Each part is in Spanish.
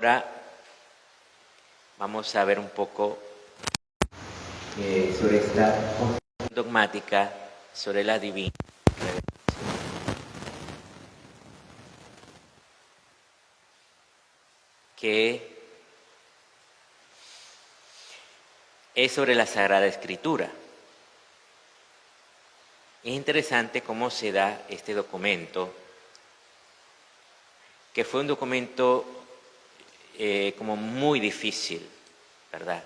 Ahora vamos a ver un poco sobre esta dogmática sobre la divina revelación, que es sobre la Sagrada Escritura. Es interesante cómo se da este documento, que fue un documento como muy difícil, ¿verdad?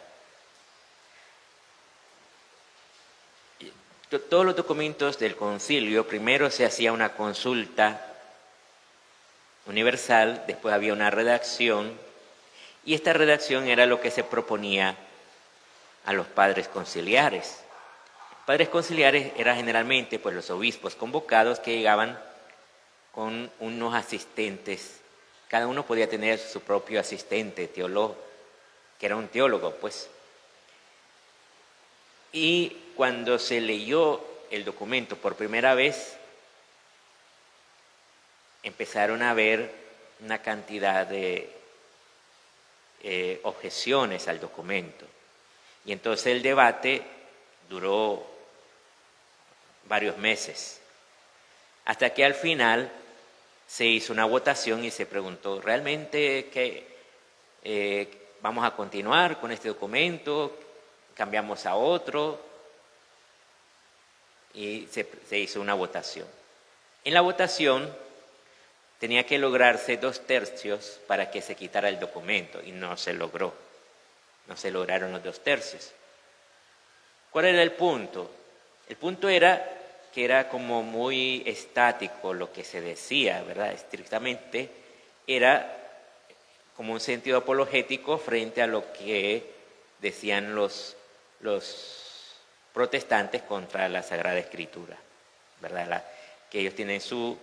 Todos los documentos del concilio, primero se hacía una consulta universal, después había una redacción, y esta redacción era lo que se proponía a los padres conciliares. Padres conciliares eran generalmente pues, los obispos convocados que llegaban con unos asistentes. Cada uno podía tener su propio asistente, teólogo, que era un teólogo, pues. Y cuando se leyó el documento por primera vez, empezaron a haber una cantidad de objeciones al documento. Y entonces el debate duró varios meses, hasta que al final se hizo una votación y se preguntó, ¿realmente vamos a continuar con este documento? ¿Cambiamos a otro? Y se hizo una votación. En la votación tenía que lograrse 2/3 para que se quitara el documento, y no se logró. No se lograron los 2/3. ¿Cuál era el punto? El punto era que era como muy estático lo que se decía, ¿verdad? Estrictamente era como un sentido apologético frente a lo que decían los protestantes contra la Sagrada Escritura, ¿verdad? Que ellos tienen su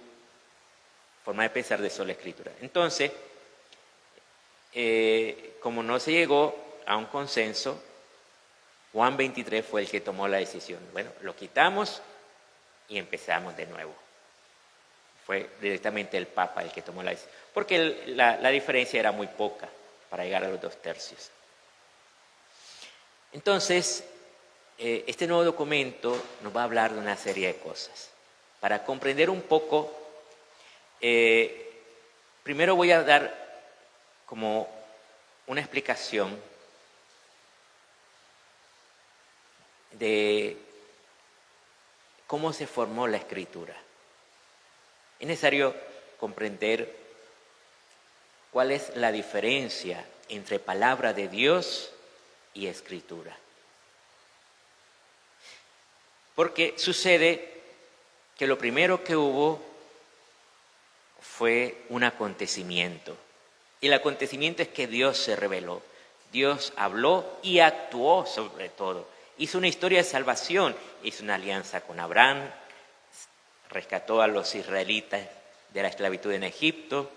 forma de pensar de sola Escritura. Entonces, como no se llegó a un consenso, Juan XXIII fue el que tomó la decisión. Bueno, lo quitamos y empezamos de nuevo. Fue directamente el Papa el que tomó la decisión, porque la diferencia era muy poca para llegar a los 2/3. Entonces, este nuevo documento nos va a hablar de una serie de cosas. Para comprender un poco, primero voy a dar como una explicación de cómo se formó la Escritura. Es necesario comprender cuál es la diferencia entre palabra de Dios y Escritura. Porque sucede que lo primero que hubo fue un acontecimiento. Y el acontecimiento es que Dios se reveló. Dios habló y actuó sobre todo. Hizo una historia de salvación, hizo una alianza con Abraham, rescató a los israelitas de la esclavitud en Egipto,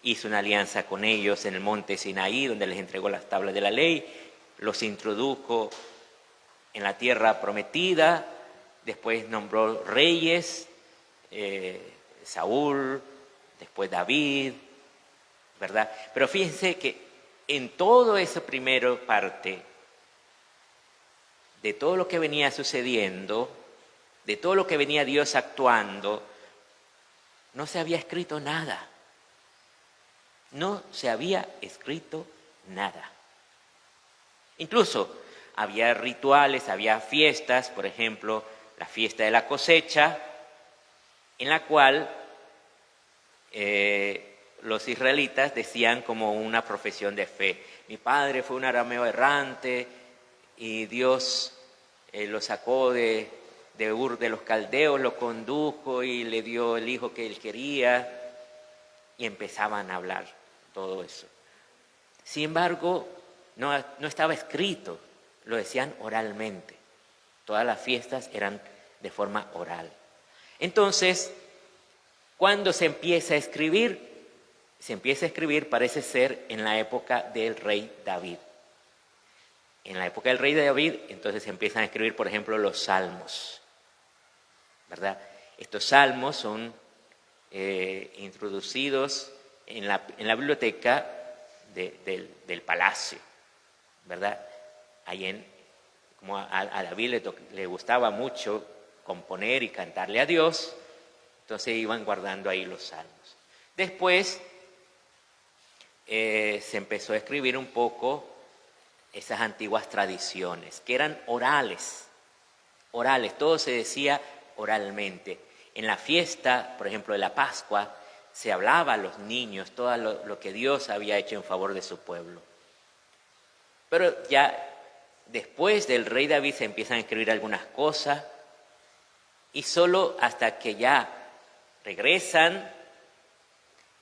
hizo una alianza con ellos en el monte Sinaí, donde les entregó las tablas de la ley, los introdujo en la tierra prometida, después nombró reyes, Saúl, después David, ¿verdad? Pero fíjense que en todo esa primera parte, de todo lo que venía sucediendo, de todo lo que venía Dios actuando, no se había escrito nada. No se había escrito nada. Incluso había rituales, había fiestas, por ejemplo, la fiesta de la cosecha, en la cual los israelitas decían como una profesión de fe: mi padre fue un arameo errante y Dios lo sacó de Ur de los Caldeos, lo condujo y le dio el hijo que él quería, y empezaban a hablar todo eso. Sin embargo, no estaba escrito, lo decían oralmente. Todas las fiestas eran de forma oral. Entonces, ¿cuándo se empieza a escribir? Se empieza a escribir, parece ser, en la época del rey David. En la época del rey David, entonces se empiezan a escribir, por ejemplo, los salmos, ¿verdad? Estos salmos son introducidos en la biblioteca del palacio, ¿verdad? Como a David le gustaba mucho componer y cantarle a Dios, entonces iban guardando ahí los salmos. Después se empezó a escribir un poco esas antiguas tradiciones, que eran orales, todo se decía oralmente. En la fiesta, por ejemplo, de la Pascua, se hablaba a los niños todo lo que Dios había hecho en favor de su pueblo. Pero ya después del rey David se empiezan a escribir algunas cosas, y solo hasta que ya regresan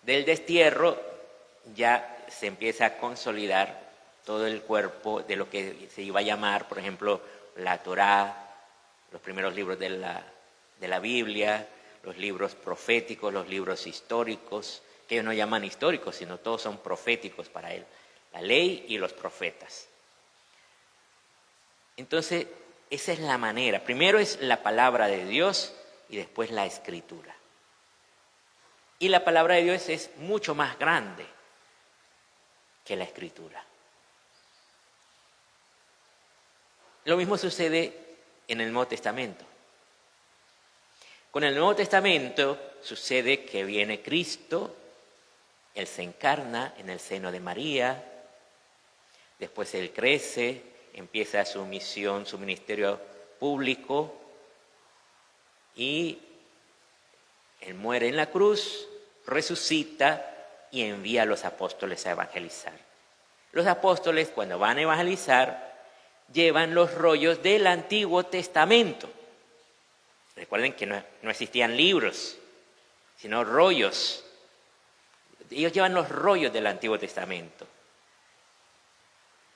del destierro, ya se empieza a consolidar todo el cuerpo de lo que se iba a llamar, por ejemplo, la Torá, los primeros libros de la Biblia, los libros proféticos, los libros históricos, que ellos no llaman históricos, sino todos son proféticos para él, la ley y los profetas. Entonces, esa es la manera. Primero es la palabra de Dios y después la escritura. Y la palabra de Dios es mucho más grande que la escritura. Lo mismo sucede en el Nuevo Testamento. Con el Nuevo Testamento sucede que viene Cristo, Él se encarna en el seno de María, después Él crece, empieza su misión, su ministerio público, y Él muere en la cruz, resucita y envía a los apóstoles a evangelizar. Los apóstoles, cuando van a evangelizar, llevan los rollos del Antiguo Testamento. Recuerden que no existían libros, sino rollos. Ellos llevan los rollos del Antiguo Testamento.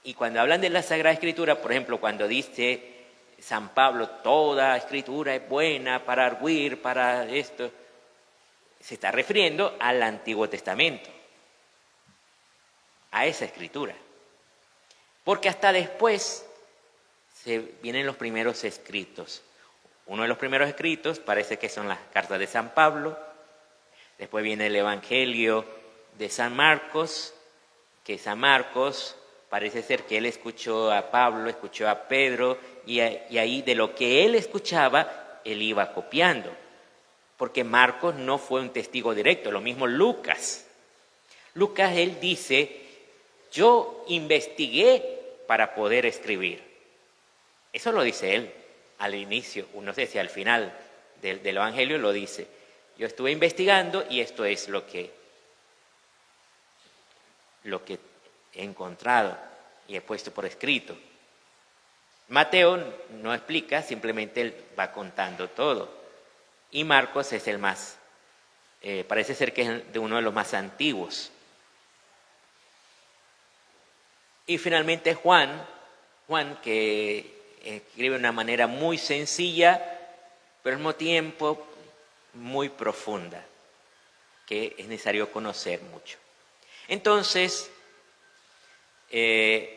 Y cuando hablan de la Sagrada Escritura, por ejemplo, cuando dice San Pablo, toda escritura es buena para arguir, para esto, se está refiriendo al Antiguo Testamento, a esa escritura. Porque hasta después vienen los primeros escritos. Uno de los primeros escritos parece que son las cartas de San Pablo. Después viene el Evangelio de San Marcos, que San Marcos parece ser que él escuchó a Pablo, escuchó a Pedro, y ahí de lo que él escuchaba, él iba copiando. Porque Marcos no fue un testigo directo, lo mismo Lucas. Lucas, él dice, yo investigué para poder escribir. Eso lo dice él al inicio, no sé si al final del Evangelio lo dice. Yo estuve investigando y esto es lo que he encontrado y he puesto por escrito. Mateo no explica, simplemente él va contando todo. Y Marcos es el más, parece ser que es de uno de los más antiguos. Y finalmente Juan que escribe de una manera muy sencilla, pero al mismo tiempo muy profunda, que es necesario conocer mucho. Entonces,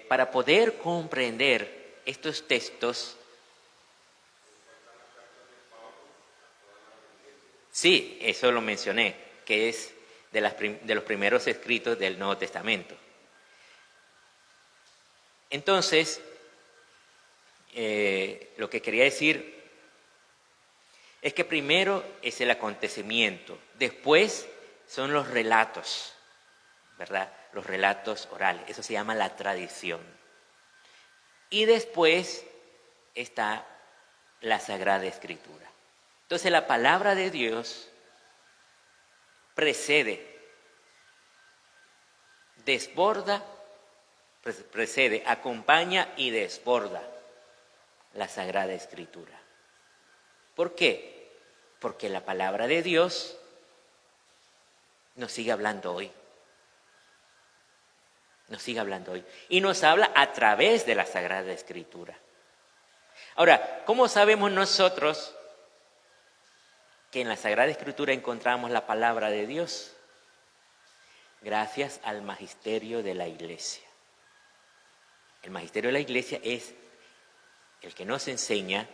para poder comprender estos textos, sí, eso lo mencioné, que es de los primeros escritos del Nuevo Testamento. Entonces, lo que quería decir es que primero es el acontecimiento, después son los relatos, ¿verdad? Los relatos orales, eso se llama la tradición. Y después está la Sagrada Escritura. Entonces la palabra de Dios precede, acompaña y desborda la Sagrada Escritura. ¿Por qué? Porque la palabra de Dios nos sigue hablando hoy. Nos sigue hablando hoy. Y nos habla a través de la Sagrada Escritura. Ahora, ¿cómo sabemos nosotros que en la Sagrada Escritura encontramos la palabra de Dios? Gracias al magisterio de la Iglesia. El magisterio de la Iglesia es el que nos enseña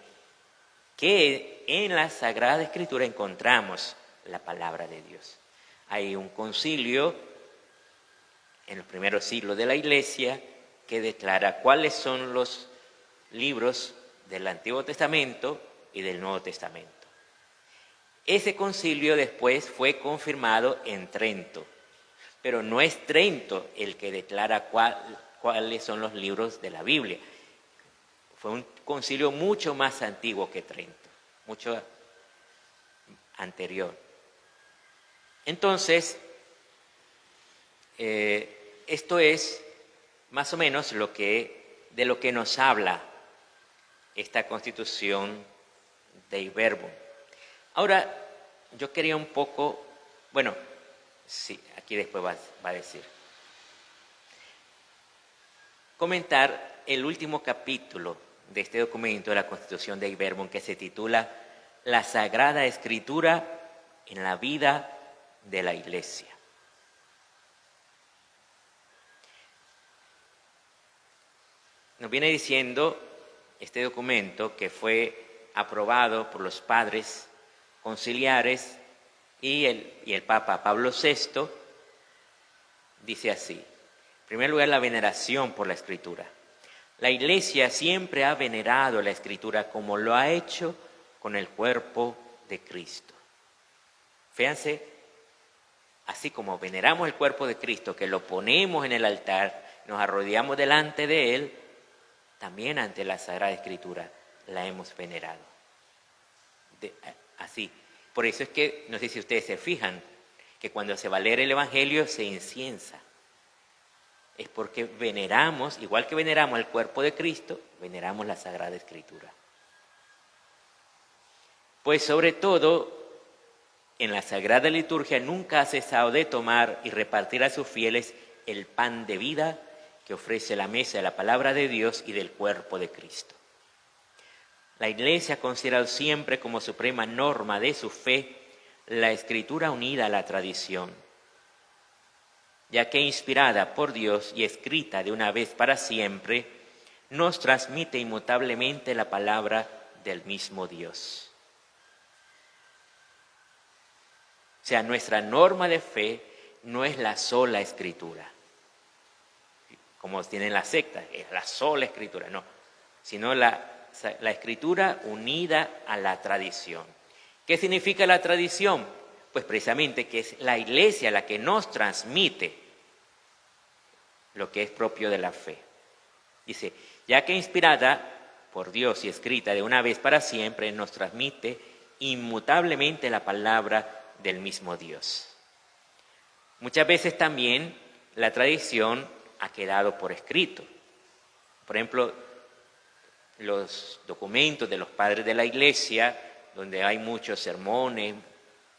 que en la Sagrada Escritura encontramos la palabra de Dios. Hay un concilio en los primeros siglos de la Iglesia, que declara cuáles son los libros del Antiguo Testamento y del Nuevo Testamento. Ese concilio después fue confirmado en Trento, pero no es Trento el que declara cuáles son los libros de la Biblia. Fue un concilio mucho más antiguo que Trento, mucho anterior. Entonces, esto es más o menos de lo que nos habla esta Constitución Dei Verbum. Ahora, yo quería un poco, bueno, sí, aquí después va a decir, comentar el último capítulo de este documento de la Constitución Dei Verbum, que se titula La Sagrada Escritura en la vida de la Iglesia. Nos viene diciendo este documento que fue aprobado por los padres conciliares y el Papa Pablo VI, dice así. En primer lugar, la veneración por la Escritura. La Iglesia siempre ha venerado la Escritura como lo ha hecho con el cuerpo de Cristo. Fíjense, así como veneramos el cuerpo de Cristo, que lo ponemos en el altar, nos arrodillamos delante de Él, también ante la Sagrada Escritura la hemos venerado. Así. Por eso es que, no sé si ustedes se fijan, que cuando se va a leer el Evangelio se inciensa. Es porque veneramos, igual que veneramos el cuerpo de Cristo, veneramos la Sagrada Escritura. Pues sobre todo, en la Sagrada Liturgia nunca ha cesado de tomar y repartir a sus fieles el pan de vida que ofrece la mesa de la palabra de Dios y del cuerpo de Cristo. La Iglesia ha considerado siempre como suprema norma de su fe la Escritura unida a la tradición, ya que inspirada por Dios y escrita de una vez para siempre, nos transmite inmutablemente la palabra del mismo Dios. O sea, nuestra norma de fe no es la sola Escritura, como tienen las sectas, es la sola Escritura, no, sino la Escritura unida a la tradición. ¿Qué significa la tradición? Pues precisamente que es la Iglesia la que nos transmite lo que es propio de la fe. Dice, ya que inspirada por Dios y escrita de una vez para siempre, nos transmite inmutablemente la palabra del mismo Dios. Muchas veces también la tradición ha quedado por escrito. Por ejemplo, los documentos de los padres de la Iglesia, donde hay muchos sermones,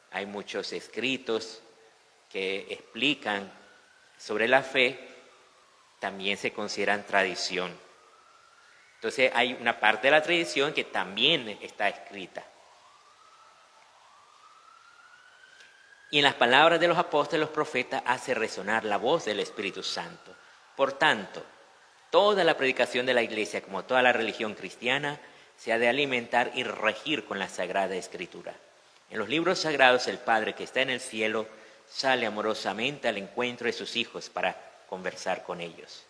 hay muchos escritos que explican sobre la fe, también se consideran tradición. Entonces hay una parte de la tradición que también está escrita. Y en las palabras de los apóstoles, los profetas, hace resonar la voz del Espíritu Santo. Por tanto, toda la predicación de la Iglesia, como toda la religión cristiana, se ha de alimentar y regir con la Sagrada Escritura. En los libros sagrados, el Padre que está en el cielo sale amorosamente al encuentro de sus hijos para conversar con ellos.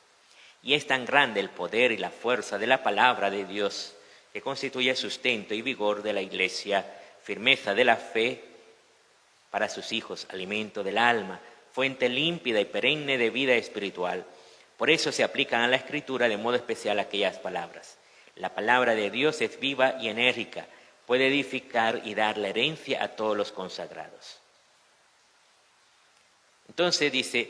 Y es tan grande el poder y la fuerza de la palabra de Dios que constituye sustento y vigor de la Iglesia, firmeza de la fe para sus hijos, alimento del alma, fuente límpida y perenne de vida espiritual. Por eso se aplican a la Escritura de modo especial aquellas palabras. La palabra de Dios es viva y enérgica, puede edificar y dar la herencia a todos los consagrados. Entonces dice,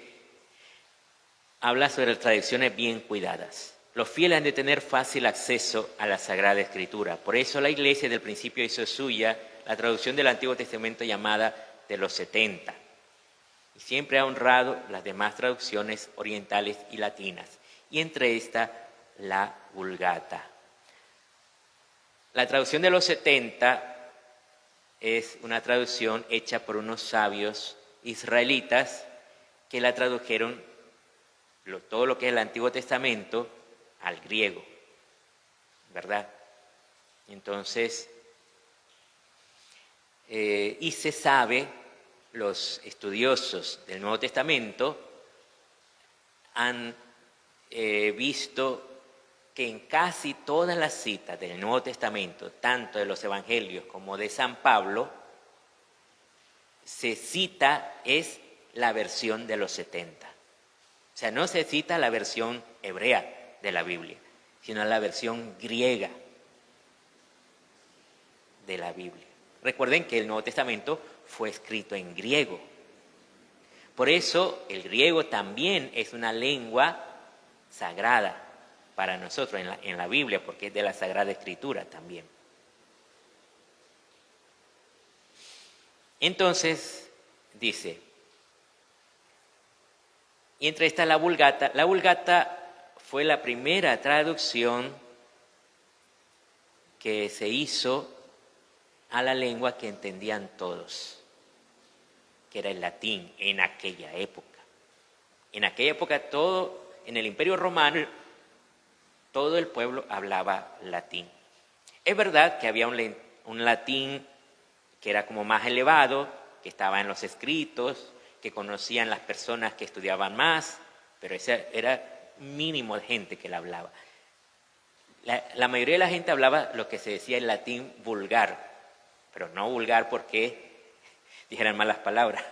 habla sobre las tradiciones bien cuidadas. Los fieles han de tener fácil acceso a la Sagrada Escritura. Por eso la Iglesia del principio hizo suya la traducción del Antiguo Testamento llamada de los 70. Y siempre ha honrado las demás traducciones orientales y latinas. Y entre estas, la Vulgata. La traducción de los 70 es una traducción hecha por unos sabios israelitas que la tradujeron todo lo que es el Antiguo Testamento al griego, ¿verdad? Entonces, y se sabe, los estudiosos del Nuevo Testamento han visto que en casi todas las citas del Nuevo Testamento, tanto de los Evangelios como de San Pablo, se cita es la versión de los 70. O sea, no se cita la versión hebrea de la Biblia, sino la versión griega de la Biblia. Recuerden que el Nuevo Testamento fue escrito en griego. Por eso el griego también es una lengua sagrada para nosotros en la Biblia, porque es de la Sagrada Escritura también. Entonces, dice, y entre esta la Vulgata. La Vulgata fue la primera traducción que se hizo a la lengua que entendían todos, que era el latín en aquella época. En aquella época en el Imperio Romano, todo el pueblo hablaba latín. Es verdad que había un latín que era como más elevado, que estaba en los escritos, que conocían las personas que estudiaban más, pero ese era mínimo de gente que la hablaba. La mayoría de la gente hablaba lo que se decía el latín vulgar, pero no vulgar porque dijeran malas palabras,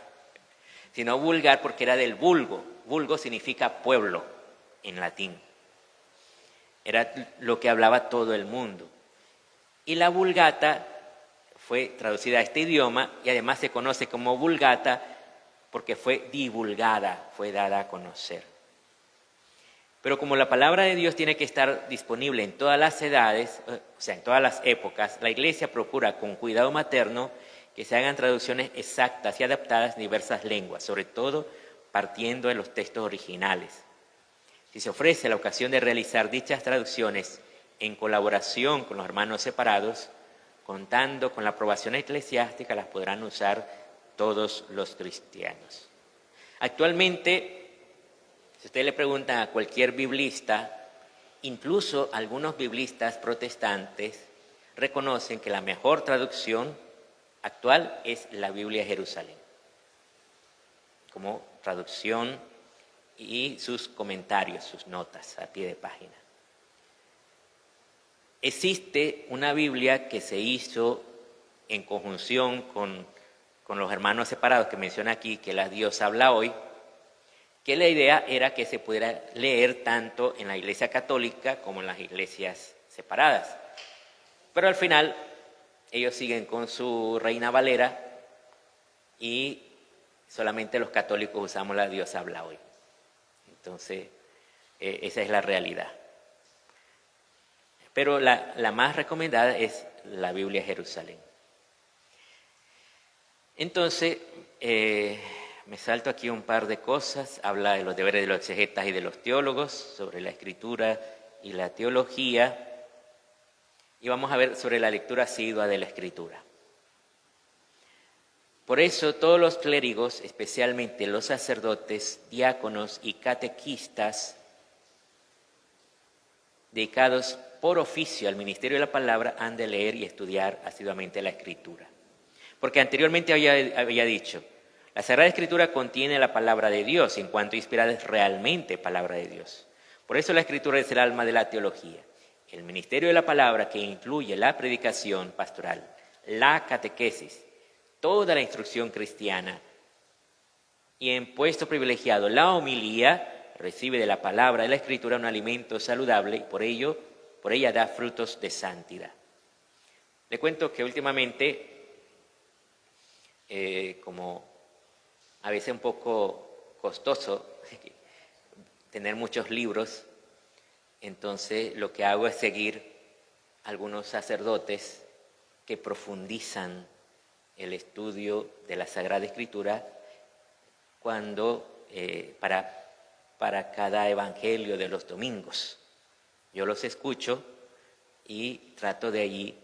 sino vulgar porque era del vulgo. Vulgo significa pueblo en latín. Era lo que hablaba todo el mundo. Y la Vulgata fue traducida a este idioma y además se conoce como Vulgata porque fue divulgada, fue dada a conocer. Pero como la palabra de Dios tiene que estar disponible en todas las edades, o sea, en todas las épocas, la Iglesia procura con cuidado materno que se hagan traducciones exactas y adaptadas en diversas lenguas, sobre todo partiendo de los textos originales. Si se ofrece la ocasión de realizar dichas traducciones en colaboración con los hermanos separados, contando con la aprobación eclesiástica, las podrán usar todos los cristianos. Actualmente, si usted le pregunta a cualquier biblista, incluso algunos biblistas protestantes reconocen que la mejor traducción actual es la Biblia de Jerusalén, como traducción y sus comentarios, sus notas a pie de página. Existe una Biblia que se hizo en conjunción con los hermanos separados que menciona aquí, que la Dios habla hoy, que la idea era que se pudiera leer tanto en la Iglesia Católica como en las iglesias separadas. Pero al final ellos siguen con su Reina Valera y solamente los católicos usamos la Dios habla hoy. Entonces, esa es la realidad. Pero la más recomendada es la Biblia de Jerusalén. Entonces, me salto aquí un par de cosas. Habla de los deberes de los exegetas y de los teólogos, sobre la escritura y la teología. Y vamos a ver sobre la lectura asidua de la escritura. Por eso todos los clérigos, especialmente los sacerdotes, diáconos y catequistas, dedicados por oficio al ministerio de la palabra, han de leer y estudiar asiduamente la escritura. Porque anteriormente había dicho, la Sagrada Escritura contiene la palabra de Dios, en cuanto inspirada es realmente palabra de Dios. Por eso la escritura es el alma de la teología. El ministerio de la palabra, que incluye la predicación pastoral, la catequesis, toda la instrucción cristiana, y en puesto privilegiado la homilía, recibe de la palabra de la escritura un alimento saludable y por ella da frutos de santidad. Le cuento que últimamente, como a veces un poco costoso tener muchos libros, entonces lo que hago es seguir algunos sacerdotes que profundizan el estudio de la Sagrada Escritura para cada evangelio de los domingos. Yo los escucho y trato de allí,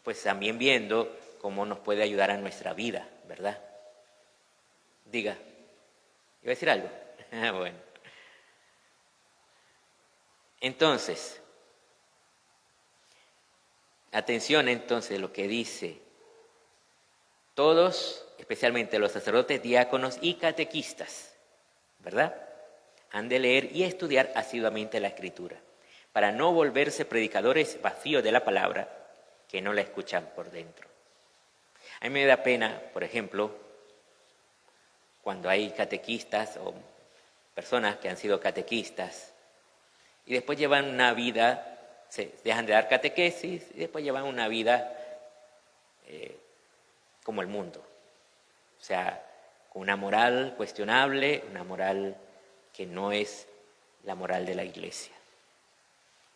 pues también viendo cómo nos puede ayudar a nuestra vida, ¿verdad? Diga, ¿iba a decir algo? Bueno. Entonces, atención entonces a lo que dice. Todos, especialmente los sacerdotes, diáconos y catequistas, ¿verdad? han de leer y estudiar asiduamente la Escritura, para no volverse predicadores vacíos de la palabra, que no la escuchan por dentro. A mí me da pena, por ejemplo, cuando hay catequistas o personas que han sido catequistas y después llevan una vida, se dejan de dar catequesis y después llevan una vida como el mundo. O sea, con una moral cuestionable, una moral que no es la moral de la iglesia.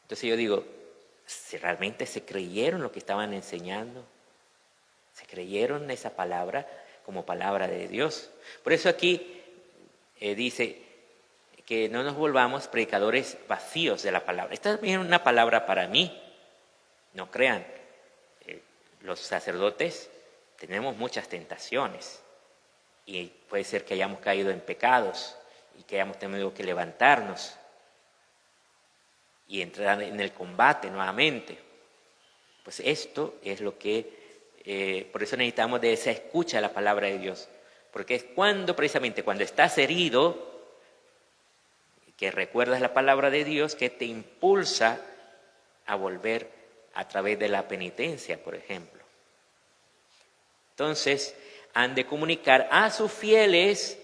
Entonces yo digo, si realmente se creyeron lo que estaban enseñando, se creyeron esa palabra como palabra de Dios. Por eso aquí dice que no nos volvamos predicadores vacíos de la palabra. Esta también es una palabra para mí. No crean, los sacerdotes tenemos muchas tentaciones y puede ser que hayamos caído en pecados y que hayamos tenido que levantarnos y entrar en el combate nuevamente. Pues esto es lo que, por eso necesitamos de esa escucha a la palabra de Dios, porque es precisamente cuando estás herido, que recuerdas la palabra de Dios, que te impulsa a volver a través de la penitencia, por ejemplo. Entonces, han de comunicar a sus fieles,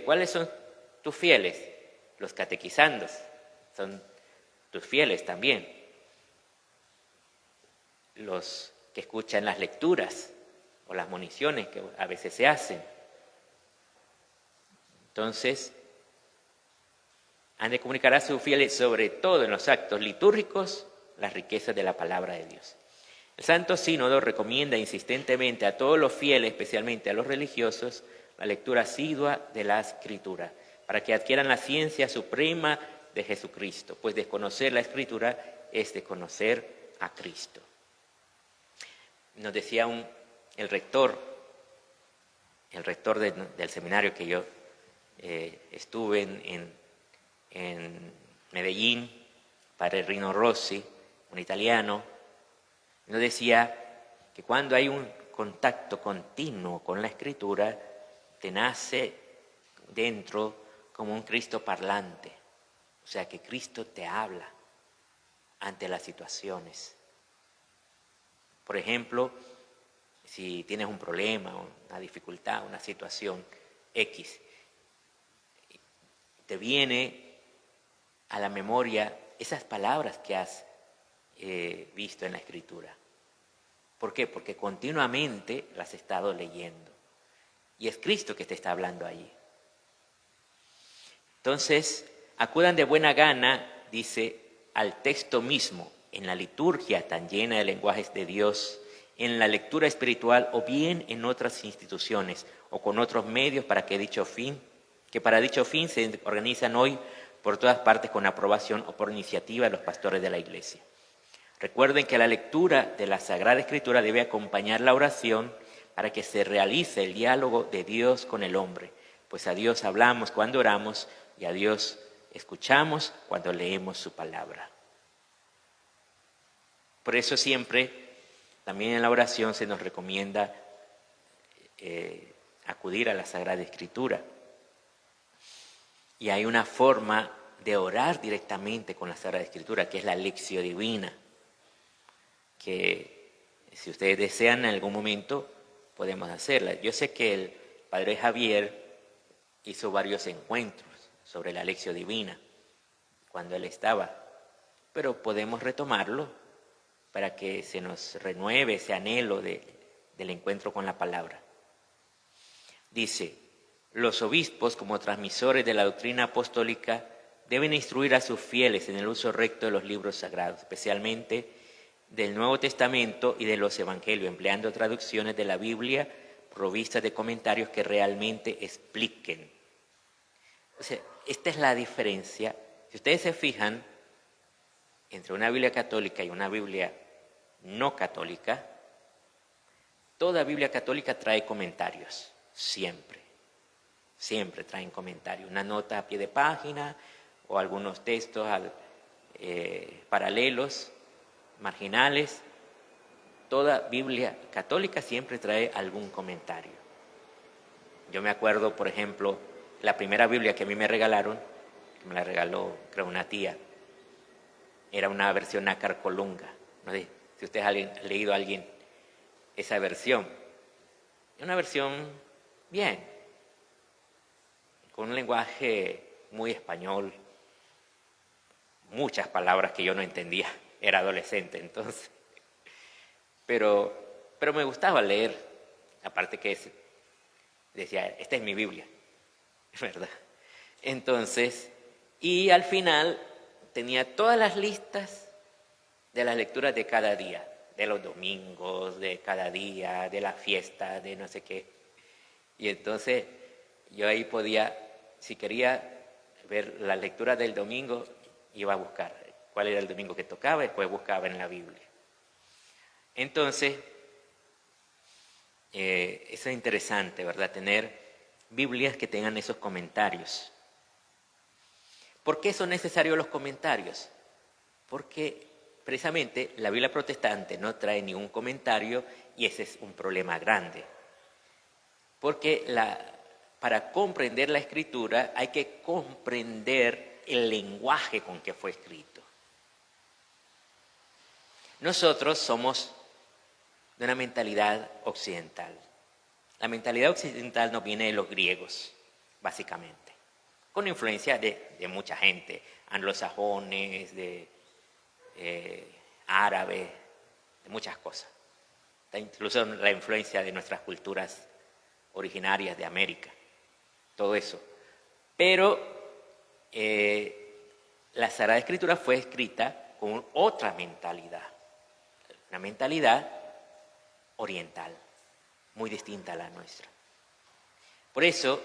¿cuáles son tus fieles? Los catequizandos, son tus fieles también. Los que escuchan las lecturas o las moniciones que a veces se hacen. Entonces, han de comunicar a sus fieles, sobre todo en los actos litúrgicos, las riquezas de la palabra de Dios. El Santo Sínodo recomienda insistentemente a todos los fieles, especialmente a los religiosos, la lectura asidua de la Escritura, para que adquieran la ciencia suprema de Jesucristo, pues desconocer la Escritura es desconocer a Cristo. Nos decía el rector del seminario que yo estuve en Medellín, padre Rino Rossi, un italiano, nos decía que cuando hay un contacto continuo con la Escritura, te nace dentro como un Cristo parlante, o sea que Cristo te habla ante las situaciones. Por ejemplo, si tienes un problema, una dificultad, una situación X, te viene a la memoria esas palabras que has visto en la Escritura. ¿Por qué? Porque continuamente las has estado leyendo. Y es Cristo que te está hablando allí. Entonces, acudan de buena gana, dice, al texto mismo, en la liturgia tan llena de lenguajes de Dios, en la lectura espiritual o bien en otras instituciones o con otros medios para dicho fin se organizan hoy por todas partes con aprobación o por iniciativa de los pastores de la Iglesia. Recuerden que la lectura de la Sagrada Escritura debe acompañar la oración para que se realice el diálogo de Dios con el hombre, pues a Dios hablamos cuando oramos y a Dios escuchamos cuando leemos su palabra. Por eso siempre, también en la oración se nos recomienda acudir a la Sagrada Escritura. Y hay una forma de orar directamente con la Sagrada Escritura, que es la Lectio Divina, que si ustedes desean en algún momento podemos hacerla. Yo sé que el Padre Javier hizo varios encuentros sobre la Lectio Divina cuando él estaba, pero podemos retomarlo para que se nos renueve ese anhelo del encuentro con la palabra. Dice, los obispos, como transmisores de la doctrina apostólica, deben instruir a sus fieles en el uso recto de los libros sagrados, especialmente del Nuevo Testamento y de los Evangelios, empleando traducciones de la Biblia provistas de comentarios que realmente expliquen. O sea, esta es la diferencia. Si ustedes se fijan, entre una Biblia católica y una Biblia no católica, toda Biblia católica trae comentarios, siempre traen comentarios, una nota a pie de página o algunos textos paralelos, marginales. Toda Biblia católica siempre trae algún comentario. Yo me acuerdo, por ejemplo, la primera Biblia que a mí me regalaron que me la regaló, creo, una tía. Era una versión nácar colunga. No sé si ustedes han leído a alguien esa versión. Una versión bien, con un lenguaje muy español, muchas palabras que yo no entendía, era adolescente entonces. Pero me gustaba leer, aparte que decía, esta es mi Biblia, ¿verdad? Entonces, y al final tenía todas las listas de las lecturas de cada día, de los domingos, de cada día, de la fiesta, de no sé qué. Y entonces yo ahí podía, si quería ver la lectura del domingo, iba a buscar cuál era el domingo que tocaba y después buscaba en la Biblia. Entonces, eso es interesante, ¿verdad? Tener Biblias que tengan esos comentarios. ¿Por qué son necesarios los comentarios? Porque precisamente la Biblia protestante no trae ningún comentario y ese es un problema grande. Porque para comprender la Escritura hay que comprender el lenguaje con que fue escrito. Nosotros somos de una mentalidad occidental. La mentalidad occidental nos viene de los griegos, básicamente, con influencia de mucha gente, anglosajones, de árabes, de muchas cosas. Incluso la influencia de nuestras culturas originarias de América, todo eso. Pero la Sagrada Escritura fue escrita con otra mentalidad, una mentalidad oriental, muy distinta a la nuestra. Por eso,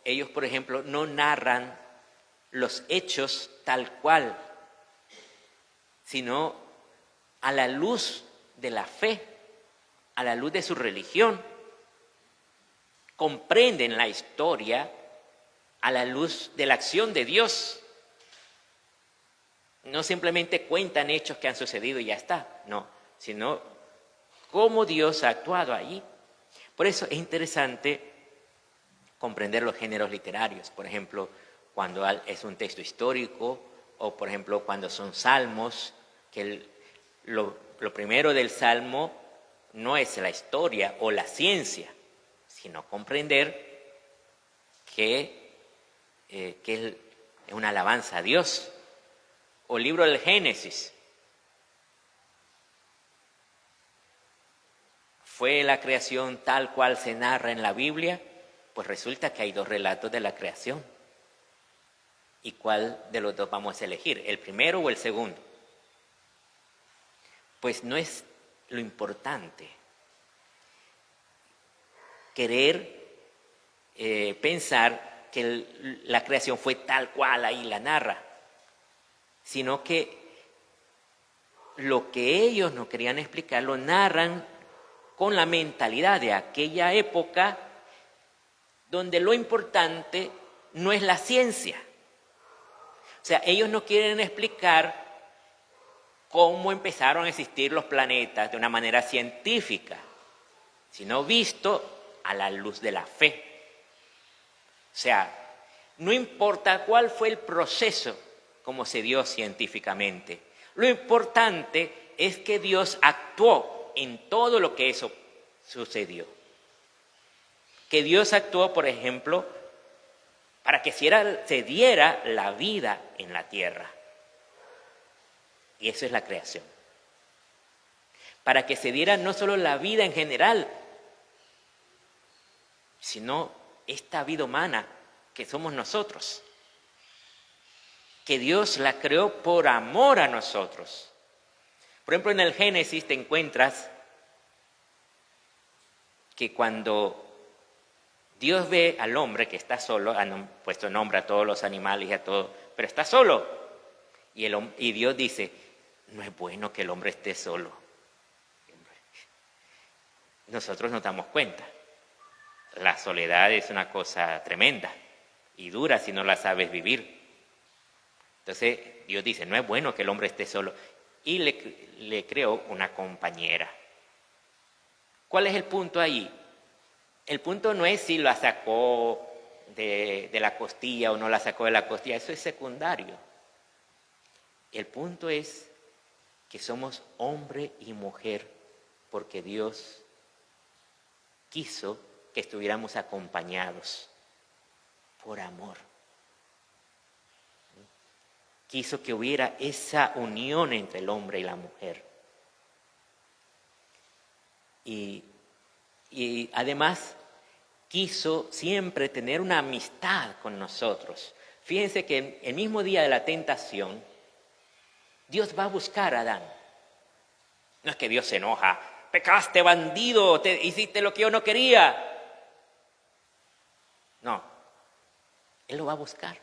ellos, por ejemplo, no narran los hechos tal cual, sino a la luz de la fe, a la luz de su religión. Comprenden la historia a la luz de la acción de Dios. No simplemente cuentan hechos que han sucedido y ya está, no, sino cómo Dios ha actuado allí. Por eso es interesante comprender los géneros literarios, por ejemplo, cuando es un texto histórico o, por ejemplo, cuando son salmos, que lo primero del salmo no es la historia o la ciencia, sino comprender que es una alabanza a Dios. O el libro del Génesis. ¿Fue la creación tal cual se narra en la Biblia? Pues resulta que hay dos relatos de la creación. ¿Y cuál de los dos vamos a elegir? ¿El primero o el segundo? Pues no es lo importante querer pensar que la creación fue tal cual ahí la narra, sino que lo que ellos no querían explicar lo narran con la mentalidad de aquella época, donde lo importante no es la ciencia. O sea, ellos no quieren explicar cómo empezaron a existir los planetas de una manera científica, sino visto a la luz de la fe. O sea, no importa cuál fue el proceso como se dio científicamente. Lo importante es que Dios actuó en todo lo que eso sucedió. Que Dios actuó, por ejemplo, para que se diera la vida en la tierra. Y eso es la creación. Para que se diera no solo la vida en general, sino esta vida humana que somos nosotros. Que Dios la creó por amor a nosotros. Por ejemplo, en el Génesis te encuentras que cuando Dios ve al hombre que está solo, han puesto nombre a todos los animales y a todo, pero está solo. Y Dios dice, no es bueno que el hombre esté solo. Nosotros nos damos cuenta. La soledad es una cosa tremenda y dura si no la sabes vivir. Entonces Dios dice, no es bueno que el hombre esté solo. Y le creó una compañera. ¿Cuál es el punto ahí? El punto no es si la sacó de la costilla o no la sacó de la costilla, eso es secundario. El punto es que somos hombre y mujer porque Dios quiso que estuviéramos acompañados por amor. Quiso que hubiera esa unión entre el hombre y la mujer. Y además quiso siempre tener una amistad con nosotros. Fíjense que el mismo día de la tentación, Dios va a buscar a Adán. No es que Dios se enoja, pecaste bandido, hiciste lo que yo no quería. No, Él lo va a buscar.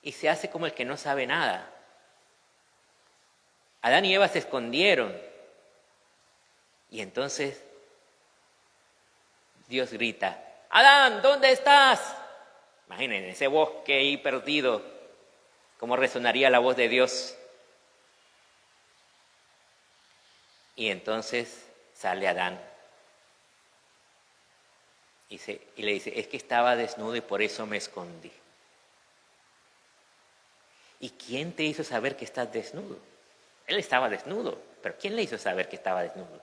Y se hace como el que no sabe nada. Adán y Eva se escondieron. Y entonces Dios grita, Adán, ¿dónde estás? Imaginen ese bosque ahí perdido, cómo resonaría la voz de Dios. Y entonces sale Adán y le dice, es que estaba desnudo y por eso me escondí. ¿Y quién te hizo saber que estás desnudo? Él estaba desnudo, pero ¿quién le hizo saber que estaba desnudo?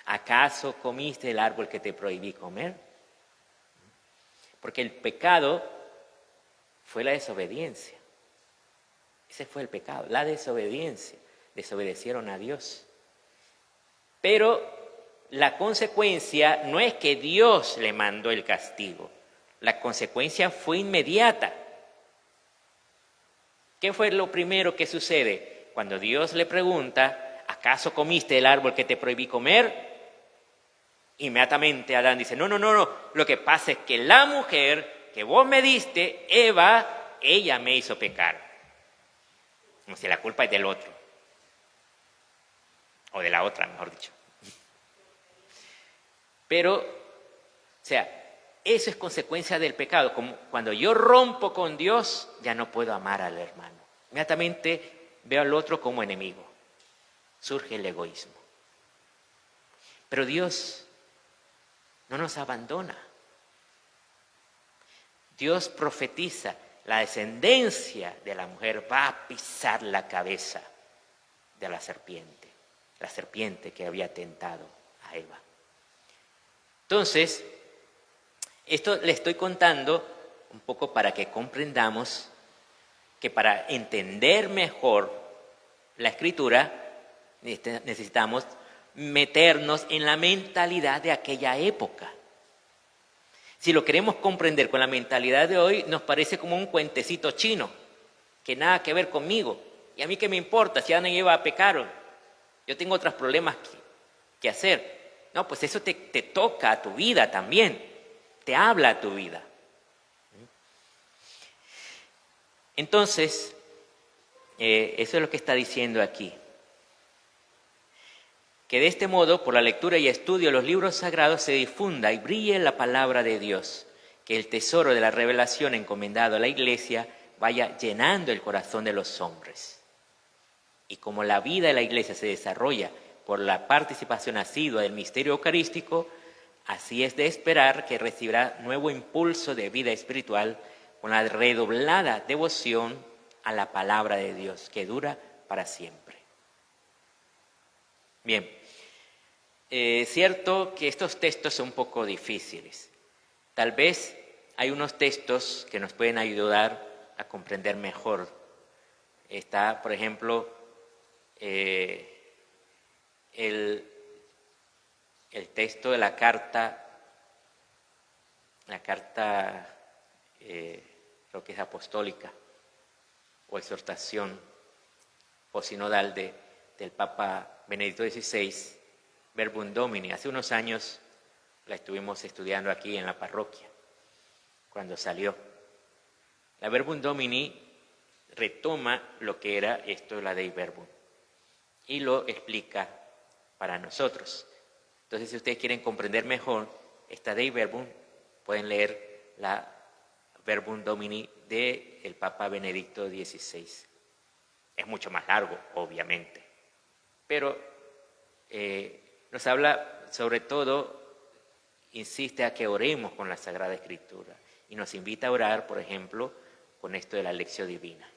¿Acaso comiste el árbol que te prohibí comer? Porque el pecado fue la desobediencia. Ese fue el pecado, la desobediencia. Desobedecieron a Dios. Pero la consecuencia no es que Dios le mandó el castigo. La consecuencia fue inmediata. ¿Qué fue lo primero que sucede? Cuando Dios le pregunta, ¿acaso comiste el árbol que te prohibí comer? Inmediatamente Adán dice, no, lo que pasa es que la mujer que vos me diste, Eva, ella me hizo pecar. Como si la culpa es del otro. O de la otra, mejor dicho. Pero, o sea, eso es consecuencia del pecado. Como cuando yo rompo con Dios, ya no puedo amar al hermano. Inmediatamente veo al otro como enemigo. Surge el egoísmo. Pero Dios no nos abandona. Dios profetiza, la descendencia de la mujer va a pisar la cabeza de la serpiente que había tentado a Eva. Entonces, esto le estoy contando un poco para que comprendamos que para entender mejor la Escritura necesitamos meternos en la mentalidad de aquella época. Si lo queremos comprender con la mentalidad de hoy, nos parece como un cuentecito chino, que nada que ver conmigo. ¿Y a mí qué me importa si Adán y Eva pecaron? Yo tengo otros problemas que hacer. No, pues eso te toca a tu vida también, te habla a tu vida. Entonces, eso es lo que está diciendo aquí. Que de este modo, por la lectura y estudio de los libros sagrados, se difunda y brille la palabra de Dios, que el tesoro de la revelación encomendado a la Iglesia vaya llenando el corazón de los hombres. Y como la vida de la Iglesia se desarrolla por la participación asidua del misterio eucarístico, así es de esperar que recibirá nuevo impulso de vida espiritual con la redoblada devoción a la palabra de Dios, que dura para siempre. Bien, cierto que estos textos son un poco difíciles. Tal vez hay unos textos que nos pueden ayudar a comprender mejor. Está, por ejemplo, el texto de la carta creo que es apostólica o exhortación o sinodal del Papa Benedicto XVI, Verbum Domini. Hace unos años la estuvimos estudiando aquí en la parroquia, cuando salió. La Verbum Domini retoma lo que era esto de la Dei Verbum y lo explica para nosotros. Entonces, si ustedes quieren comprender mejor esta Dei Verbum, pueden leer la Verbum Domini del Papa Benedicto XVI. Es mucho más largo, obviamente, pero nos habla, sobre todo, insiste a que oremos con la Sagrada Escritura, y nos invita a orar, por ejemplo, con esto de la lección divina.